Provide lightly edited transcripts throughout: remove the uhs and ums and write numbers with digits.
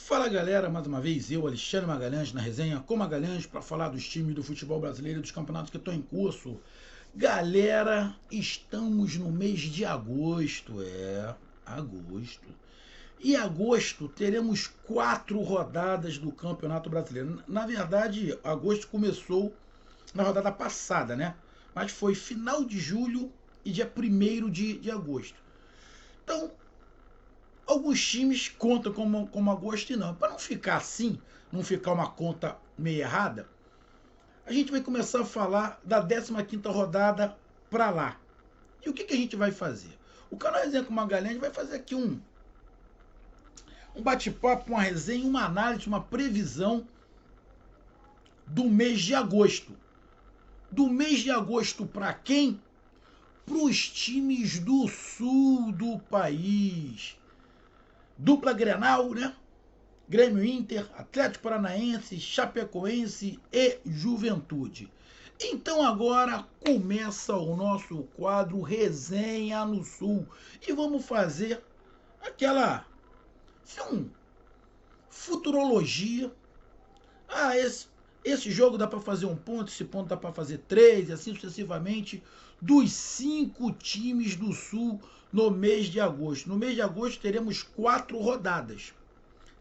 Fala galera, mais uma vez eu, Alexandre Magalhães, na resenha com Magalhães para falar dos times do futebol brasileiro e dos campeonatos que estão em curso. Galera, estamos no mês de agosto, agosto. E agosto teremos 4 rodadas do Campeonato Brasileiro. Na verdade, agosto começou na rodada passada, né? Mas foi final de julho e dia 1º de agosto. Então, alguns times contam como agosto e não. Para não ficar assim, não ficar uma conta meio errada, a gente vai começar a falar da 15ª rodada para lá. E o que a gente vai fazer? O canal Resenha com Magalhães vai fazer aqui um bate-papo, uma resenha, uma análise, uma previsão do mês de agosto. Do mês de agosto para quem? Para os times do sul do país. Dupla Grenal, né? Grêmio Inter, Atlético Paranaense, Chapecoense e Juventude. Então agora começa o nosso quadro Resenha no Sul. E vamos fazer aquela futurologia. Esse jogo dá para fazer 1 ponto, esse ponto dá para fazer 3, e assim sucessivamente, dos 5 times do Sul no mês de agosto. No mês de agosto teremos 4 rodadas.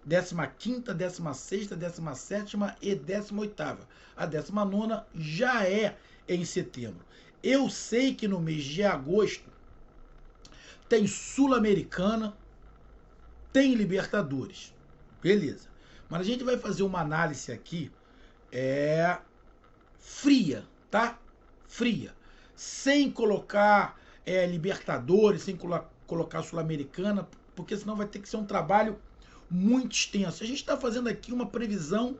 15ª, 16ª, 17ª e 18ª. A 19ª já é em setembro. Eu sei que no mês de agosto tem Sul-Americana, tem Libertadores. Beleza. Mas a gente vai fazer uma análise aqui fria, tá? Fria. Sem colocar Libertadores, sem colocar Sul-Americana, porque senão vai ter que ser um trabalho muito extenso. A gente está fazendo aqui uma previsão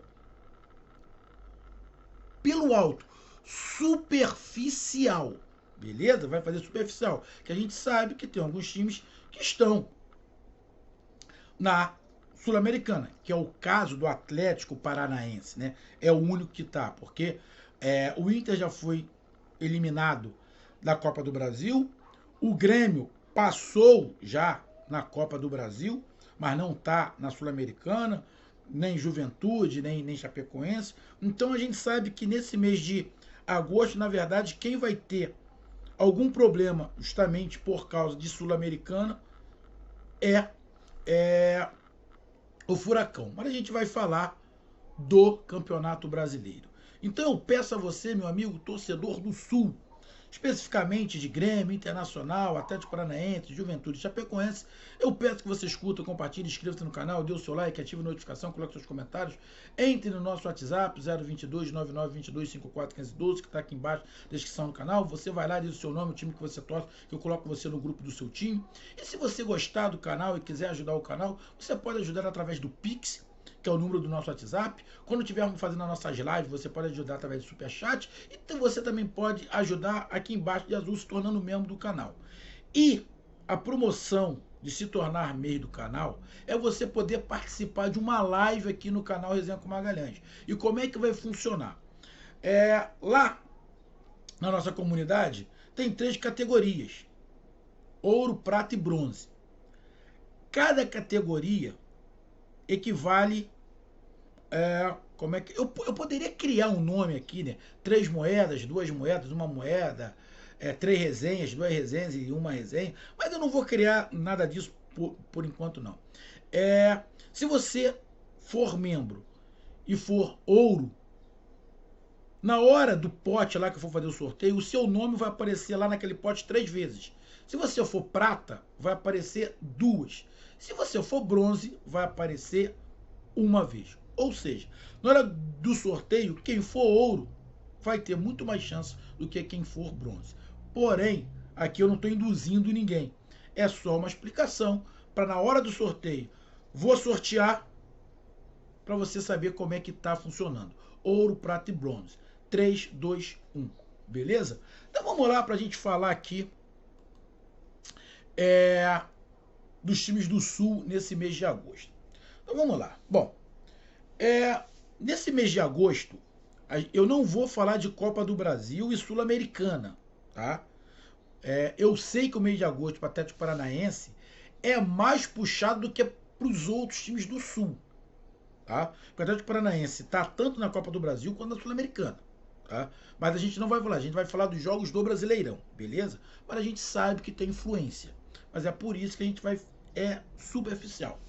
pelo alto, superficial, beleza? Vai fazer superficial, que a gente sabe que tem alguns times que estão na Sul-Americana, que é o caso do Atlético Paranaense, né? É o único que tá, porque o Inter já foi eliminado da Copa do Brasil, o Grêmio passou já na Copa do Brasil, mas não está na Sul-Americana, nem Juventude, nem Chapecoense. Então a gente sabe que nesse mês de agosto, na verdade, quem vai ter algum problema justamente por causa de Sul-Americana é o Furacão. Mas a gente vai falar do Campeonato Brasileiro. Então eu peço a você, meu amigo torcedor do Sul, especificamente de Grêmio, Internacional, Atlético Paranaense, Juventude, Chapecoense, eu peço que você escuta, compartilhe, inscreva-se no canal, dê o seu like, ative a notificação, coloque seus comentários, entre no nosso WhatsApp 022 9922 541512, que está aqui embaixo, descrição do canal, você vai lá, diz o seu nome, o time que você torce, que eu coloco você no grupo do seu time. E se você gostar do canal e quiser ajudar o canal, você pode ajudar através do Pix, que é o número do nosso WhatsApp. Quando estivermos fazendo as nossas lives, você pode ajudar através do Superchat. E você também pode ajudar aqui embaixo de azul, se tornando membro do canal. E a promoção de se tornar membro do canal é você poder participar de uma live aqui no canal Resenha com Magalhães. E como é que vai funcionar? Lá na nossa comunidade tem 3 categorias: ouro, prata e bronze. Cada categoria equivale como é que eu poderia criar um nome aqui, né? 3 moedas, 2 moedas, 1 moeda, 3 resenhas, 2 resenhas e 1 resenha, mas eu não vou criar nada disso por enquanto não. Se você for membro e for ouro, na hora do pote lá que eu for fazer o sorteio, o seu nome vai aparecer lá naquele pote 3 vezes. Se você for prata, vai aparecer 2. Se você for bronze, vai aparecer 1 vez. Ou seja, na hora do sorteio, quem for ouro vai ter muito mais chance do que quem for bronze. Porém, aqui eu não estou induzindo ninguém. É só uma explicação para na hora do sorteio, vou sortear para você saber como é que está funcionando. Ouro, prata e bronze. 3, 2, 1. Beleza? Então vamos lá para a gente falar aqui dos times do Sul nesse mês de agosto. Então vamos lá. Bom, nesse mês de agosto, eu não vou falar de Copa do Brasil e Sul-Americana, tá? Eu sei que o mês de agosto para o Atlético Paranaense é mais puxado do que para os outros times do Sul. tá? O Atlético Paranaense está tanto na Copa do Brasil quanto na Sul-Americana, tá? Mas a gente não vai falar, a gente vai falar dos jogos do Brasileirão, beleza? Mas a gente sabe que tem influência. Mas é por isso que a gente vai... É superficial.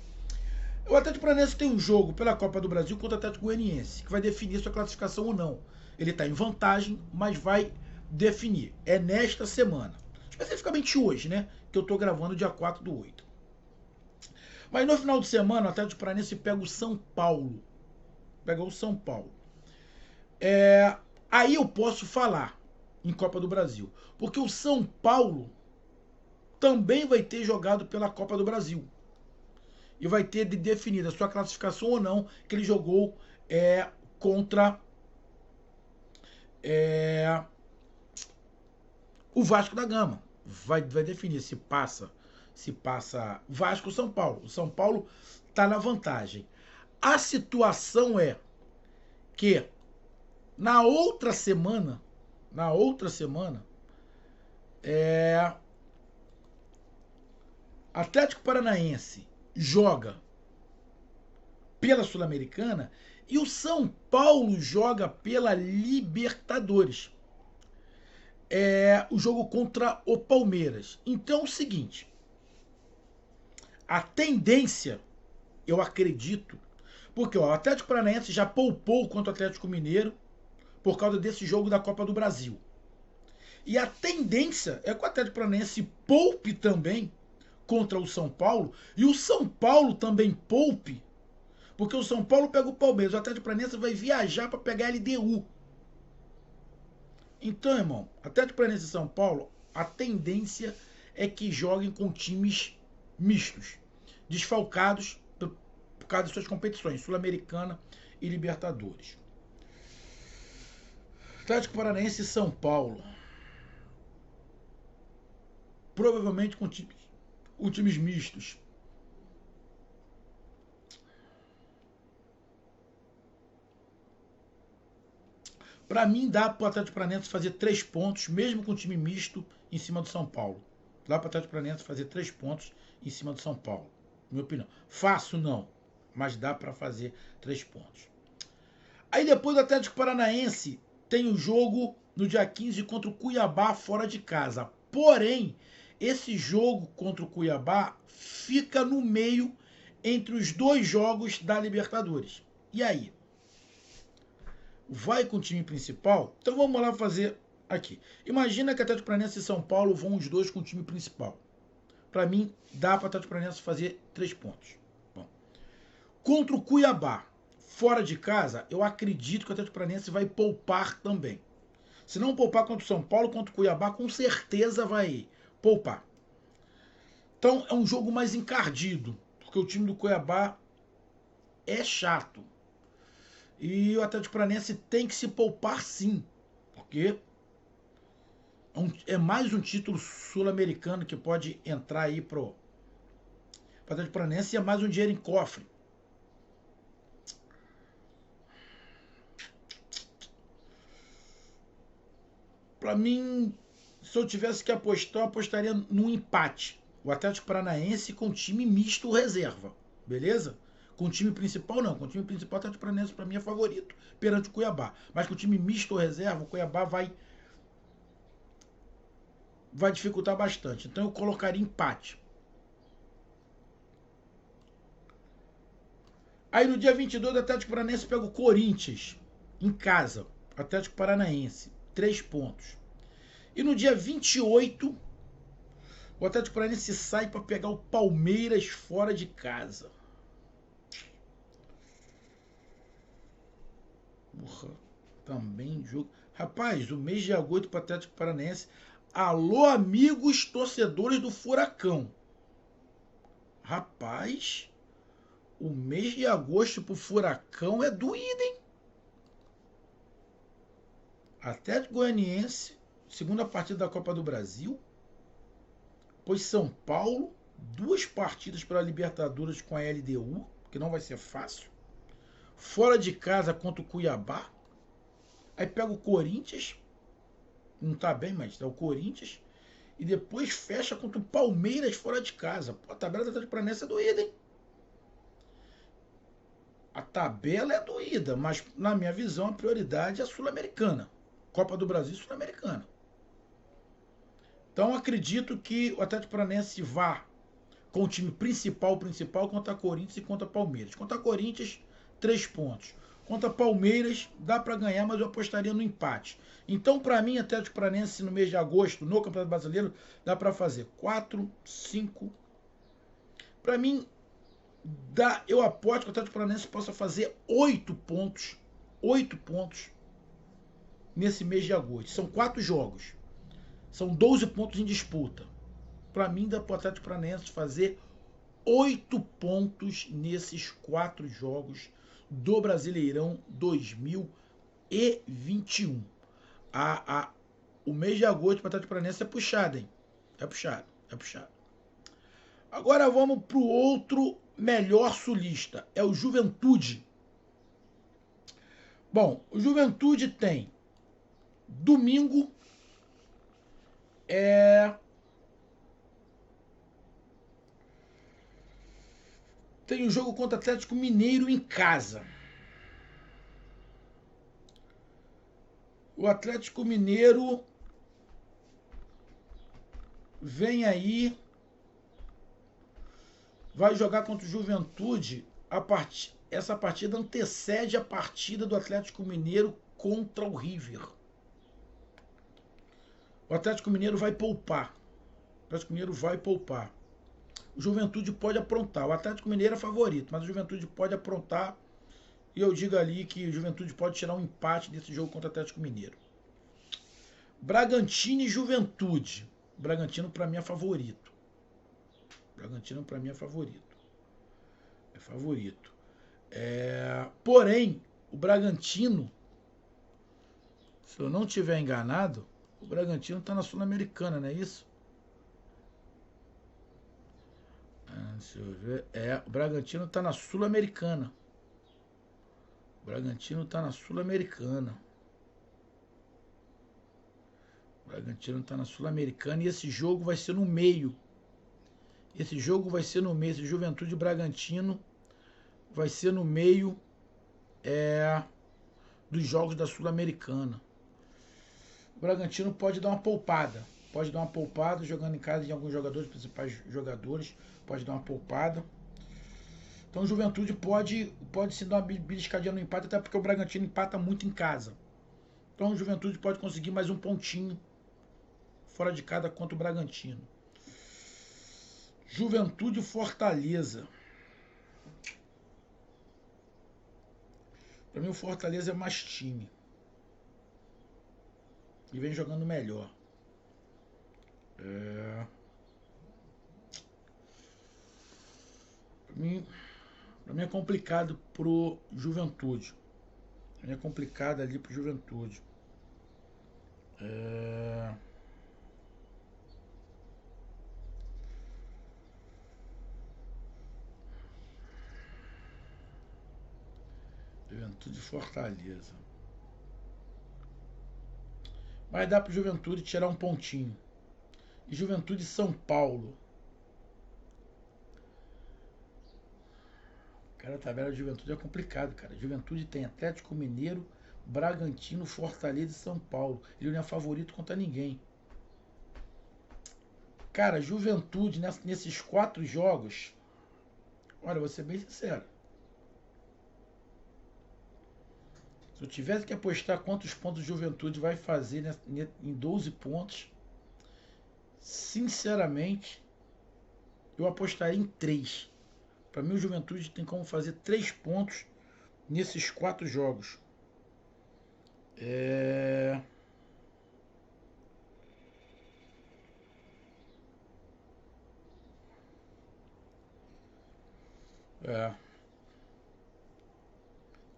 O Atlético Paranaense tem um jogo pela Copa do Brasil contra o Atlético Goianiense, que vai definir sua classificação ou não. Ele está em vantagem, mas vai definir. É nesta semana. Especificamente hoje, né? Que eu estou gravando dia 4/8. Mas no final de semana, o Atlético Paranaense pega o São Paulo. Pega o São Paulo. Aí eu posso falar em Copa do Brasil. Porque o São Paulo também vai ter jogado pela Copa do Brasil. E vai ter de definir a sua classificação ou não, que ele jogou contra o Vasco da Gama. Vai definir se passa Vasco ou São Paulo. O São Paulo está na vantagem. A situação é que na outra semana, Atlético Paranaense joga pela Sul-Americana e o São Paulo joga pela Libertadores. O jogo contra o Palmeiras. Então é o seguinte, a tendência, eu acredito, porque o Atlético Paranaense já poupou contra o Atlético Mineiro por causa desse jogo da Copa do Brasil. E a tendência é que o Atlético Paranaense poupe também contra o São Paulo, e o São Paulo também poupe, porque o São Paulo pega o Palmeiras, o Atlético Paranaense vai viajar para pegar a LDU. Então, irmão, Atlético Paranaense e São Paulo, a tendência é que joguem com times mistos, desfalcados por causa das suas competições, Sul-Americana e Libertadores. Atlético Paranaense e São Paulo, provavelmente com times mistos. Para mim, dá para o Atlético Paranaense fazer 3 pontos, mesmo com o time misto, em cima do São Paulo. Dá para o Atlético Paranaense fazer 3 pontos em cima do São Paulo. Minha opinião. Fácil não, mas dá para fazer 3 pontos. Aí depois do Atlético Paranaense tem o jogo no dia 15 contra o Cuiabá fora de casa. Porém, esse jogo contra o Cuiabá fica no meio entre os dois jogos da Libertadores. E aí? Vai com o time principal? Então vamos lá fazer aqui. Imagina que Atlético Paranaense e São Paulo vão os dois com o time principal. Para mim, dá para o Atlético Paranaense fazer 3 pontos. Bom. Contra o Cuiabá, fora de casa, eu acredito que o Atlético Paranaense vai poupar também. Se não poupar contra o São Paulo, contra o Cuiabá, com certeza vai poupar. Então é um jogo mais encardido, porque o time do Cuiabá é chato. E o Atlético Paranaense tem que se poupar sim, porque é mais um título sul-americano que pode entrar aí pro Atlético Paranaense e é mais um dinheiro em cofre. Para mim, se eu tivesse que apostar, eu apostaria num empate. O Atlético Paranaense com time misto reserva, beleza? Com o time principal, não. Com o time principal, o Atlético Paranaense, para mim, é favorito perante o Cuiabá. Mas com o time misto ou reserva, o Cuiabá vai dificultar bastante. Então, eu colocaria empate. Aí, no dia 22, o Atlético Paranaense pega o Corinthians, em casa. Atlético Paranaense, 3 pontos. E no dia 28, o Atlético Paranaense sai para pegar o Palmeiras fora de casa. Porra, também jogo. Rapaz, o mês de agosto para o Atlético Paranaense. Alô, amigos torcedores do Furacão. Rapaz, o mês de agosto pro Furacão é doído, hein? Atlético Goianiense, segunda partida da Copa do Brasil. Pois São Paulo, 2 partidas pela Libertadores com a LDU, que não vai ser fácil. Fora de casa contra o Cuiabá. Aí pega o Corinthians. Não tá bem, mas é o Corinthians. E depois fecha contra o Palmeiras fora de casa. Pô, a tabela do Atlético Paranaense é doída, hein? a tabela é doída, mas na minha visão a prioridade é a Sul-Americana. Copa do Brasil e Sul-Americana. Então acredito que o Atlético Paranaense vá com o time principal contra Corinthians e contra Palmeiras. Contra Corinthians, 3 pontos. Contra Palmeiras, dá para ganhar, mas eu apostaria no empate. Então, para mim, Atlético Paranaense no mês de agosto, no Campeonato Brasileiro, dá para fazer 4, 5. Para mim, eu aposto que o Atlético Paranaense possa fazer 8 pontos. 8 pontos nesse mês de agosto. São 4 jogos. São 12 pontos em disputa. Para mim, dá para o Atlético Paranaense fazer 8 pontos nesses 4 jogos do Brasileirão 2021. O mês de agosto para o Atlético Paranaense é puxado, hein? É puxado. Agora vamos para o outro melhor sulista. É o Juventude. Bom, o Juventude tem domingo tem o jogo contra o Atlético Mineiro em casa. O Atlético Mineiro vem aí, vai jogar contra o Juventude. Essa partida antecede a partida do Atlético Mineiro contra o River. O Atlético Mineiro vai poupar. O Juventude pode aprontar. O Atlético Mineiro é favorito, mas o Juventude pode aprontar. E eu digo ali que o Juventude pode tirar um empate desse jogo contra o Atlético Mineiro. Bragantino e Juventude. Bragantino para mim é favorito. É favorito. Porém, o Bragantino, se eu não estiver enganado, o Bragantino está na Sul-Americana, não é isso? Deixa eu ver. O Bragantino está na Sul-Americana. E esse jogo vai ser no meio. Esse Juventude e Bragantino vai ser no meio dos jogos da Sul-Americana. O Bragantino pode dar uma poupada. Jogando em casa de alguns jogadores, principais jogadores. Pode dar uma poupada. Então o Juventude pode se dar uma beliscadinha no empate, até porque o Bragantino empata muito em casa. Então o Juventude pode conseguir mais um pontinho fora de casa contra o Bragantino. Juventude e Fortaleza. Para mim o Fortaleza é mais time. E vem jogando melhor. Para mim é complicado pro Juventude. Juventude e Fortaleza. Mas dá pro Juventude tirar um pontinho. E Juventude e São Paulo. Cara, a tabela de Juventude é complicado, cara. Juventude tem Atlético Mineiro, Bragantino, Fortaleza e São Paulo. Ele não é favorito contra ninguém. Cara, Juventude nesses 4 jogos. Olha, vou ser bem sincero. Se eu tivesse que apostar quantos pontos o Juventude vai fazer em 12 pontos, sinceramente, eu apostaria em 3. Para mim, o Juventude tem como fazer 3 pontos nesses 4 jogos.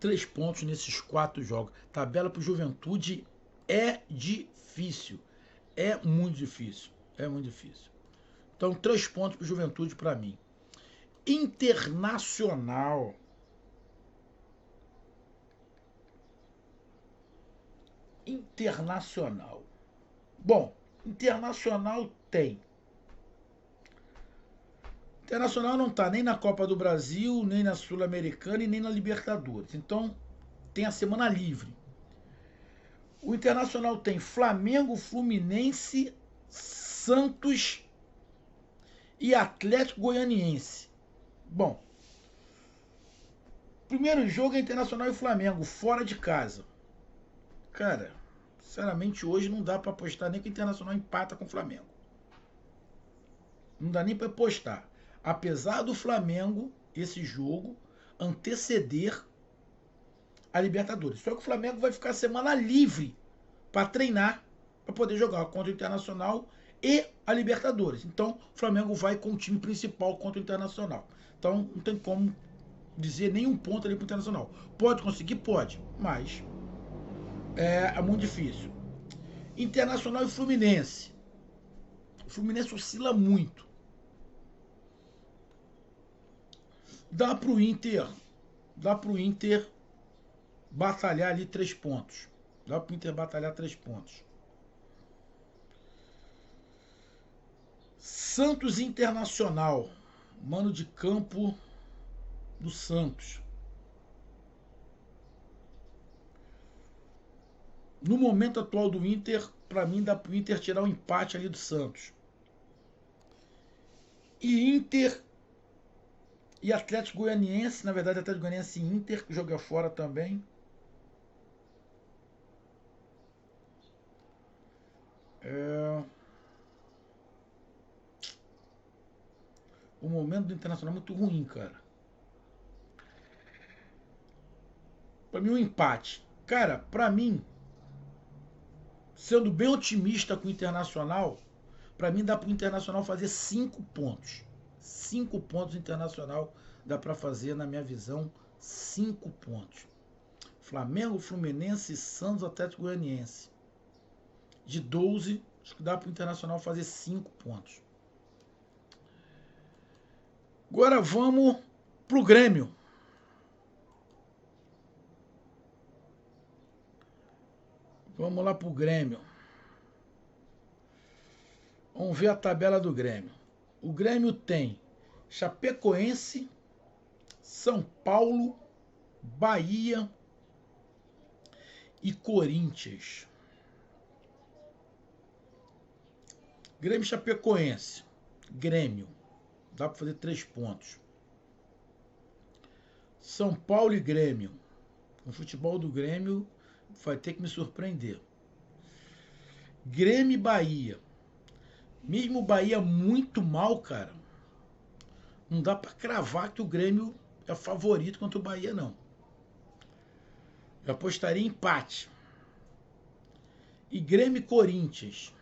Três pontos nesses 4 jogos. Tabela para o Juventude é difícil. É muito difícil. Então, 3 pontos para o Juventude para mim. Internacional. Bom, Internacional tem Internacional não está nem na Copa do Brasil, nem na Sul-Americana e nem na Libertadores. Então tem a semana livre. O Internacional tem Flamengo, Fluminense, Santos e Atlético Goianiense. Bom, primeiro jogo é Internacional e Flamengo, fora de casa. Cara, sinceramente hoje não dá para apostar nem que o Internacional empata com o Flamengo. Não dá nem para apostar. Apesar do Flamengo, esse jogo, anteceder a Libertadores. Só que o Flamengo vai ficar semana livre para treinar, para poder jogar contra o Internacional e a Libertadores. Então, o Flamengo vai com o time principal contra o Internacional. Então, não tem como dizer nenhum ponto ali para o Internacional. Pode conseguir? Pode, mas é muito difícil. Internacional e Fluminense. O Fluminense oscila muito. Dá pro Inter batalhar ali 3 pontos. Dá pro Inter batalhar 3 pontos. Santos Internacional. Mano de campo do Santos. No momento atual do Inter, para mim dá pro Inter tirar o empate ali do Santos. E Inter e Atlético Goianiense, na verdade Atlético Goianiense e Inter, que joga fora também. O momento do Internacional é muito ruim, cara. Pra mim um empate. Cara, pra mim, sendo bem otimista com o Internacional, pra mim dá pro Internacional fazer 5 pontos. 5 pontos Internacional dá pra fazer, na minha visão, 5 pontos. Flamengo, Fluminense, Santos, Atlético Goianiense. De 12, acho que dá pro Internacional fazer 5 pontos. Agora vamos pro Grêmio. Vamos lá pro Grêmio. Vamos ver a tabela do Grêmio. O Grêmio tem Chapecoense, São Paulo, Bahia e Corinthians. Grêmio e Chapecoense. Grêmio. Dá para fazer 3 pontos. São Paulo e Grêmio. O futebol do Grêmio vai ter que me surpreender. Grêmio e Bahia. Mesmo o Bahia muito mal, cara, não dá para cravar que o Grêmio é favorito contra o Bahia, não. Eu apostaria em empate. E Grêmio e Corinthians.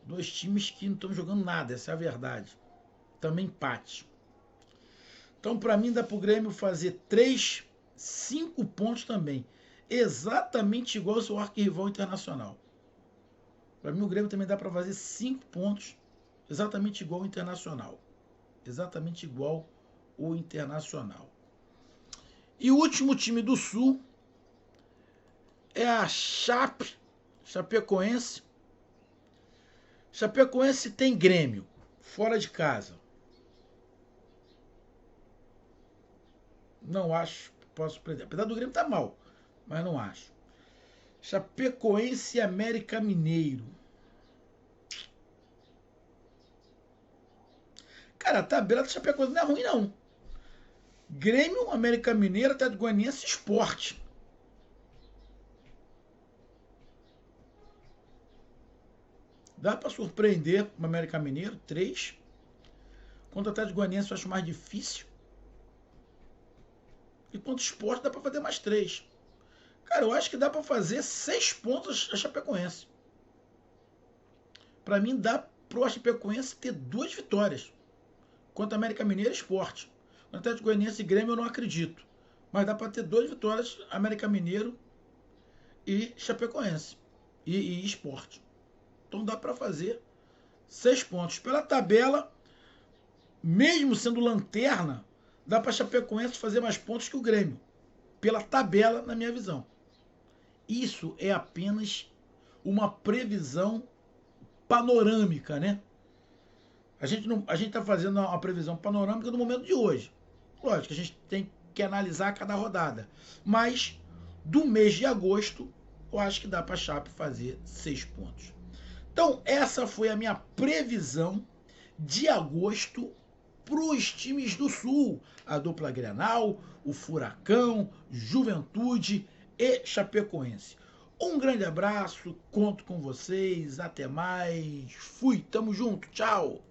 2 times que não estão jogando nada, essa é a verdade. Também empate. Então, para mim, dá para o Grêmio fazer 5 pontos também. Exatamente igual ao seu arquirrival Internacional. Para mim, o Grêmio também dá para fazer 5 pontos. Exatamente igual ao Internacional. Exatamente igual ao Internacional. E o último time do Sul é a Chapecoense. Chapecoense tem Grêmio, fora de casa. Não acho que posso perder. Apesar do Grêmio estar mal, mas não acho. Chapecoense e América Mineiro. Cara, a tabela do Chapecoense não é ruim, não. Grêmio, América Mineiro, Atlético Goianiense, Sport. Dá para surpreender o América Mineiro, 3. Contra o Atlético Goianiense eu acho mais difícil. E contra o Sport dá para fazer mais 3. Cara, eu acho que dá para fazer 6 pontos a Chapecoense. Para mim dá pro Chapecoense ter 2 vitórias. Contra o América Mineiro e Sport. Contra o Atlético Goianiense e Grêmio eu não acredito. Mas dá para ter 2 vitórias, América Mineiro e Chapecoense. E Sport. Então dá para fazer 6 pontos. Pela tabela, mesmo sendo lanterna, dá para Chapecoense fazer mais pontos que o Grêmio. Pela tabela, na minha visão. Isso é apenas uma previsão panorâmica, né? A gente está fazendo uma previsão panorâmica do momento de hoje. Lógico, a gente tem que analisar cada rodada. Mas do mês de agosto, eu acho que dá para a Chape fazer 6 pontos. Então, essa foi a minha previsão de agosto para os times do Sul. A dupla Grenal, o Furacão, Juventude e Chapecoense. Um grande abraço, conto com vocês, até mais, fui, tamo junto, tchau!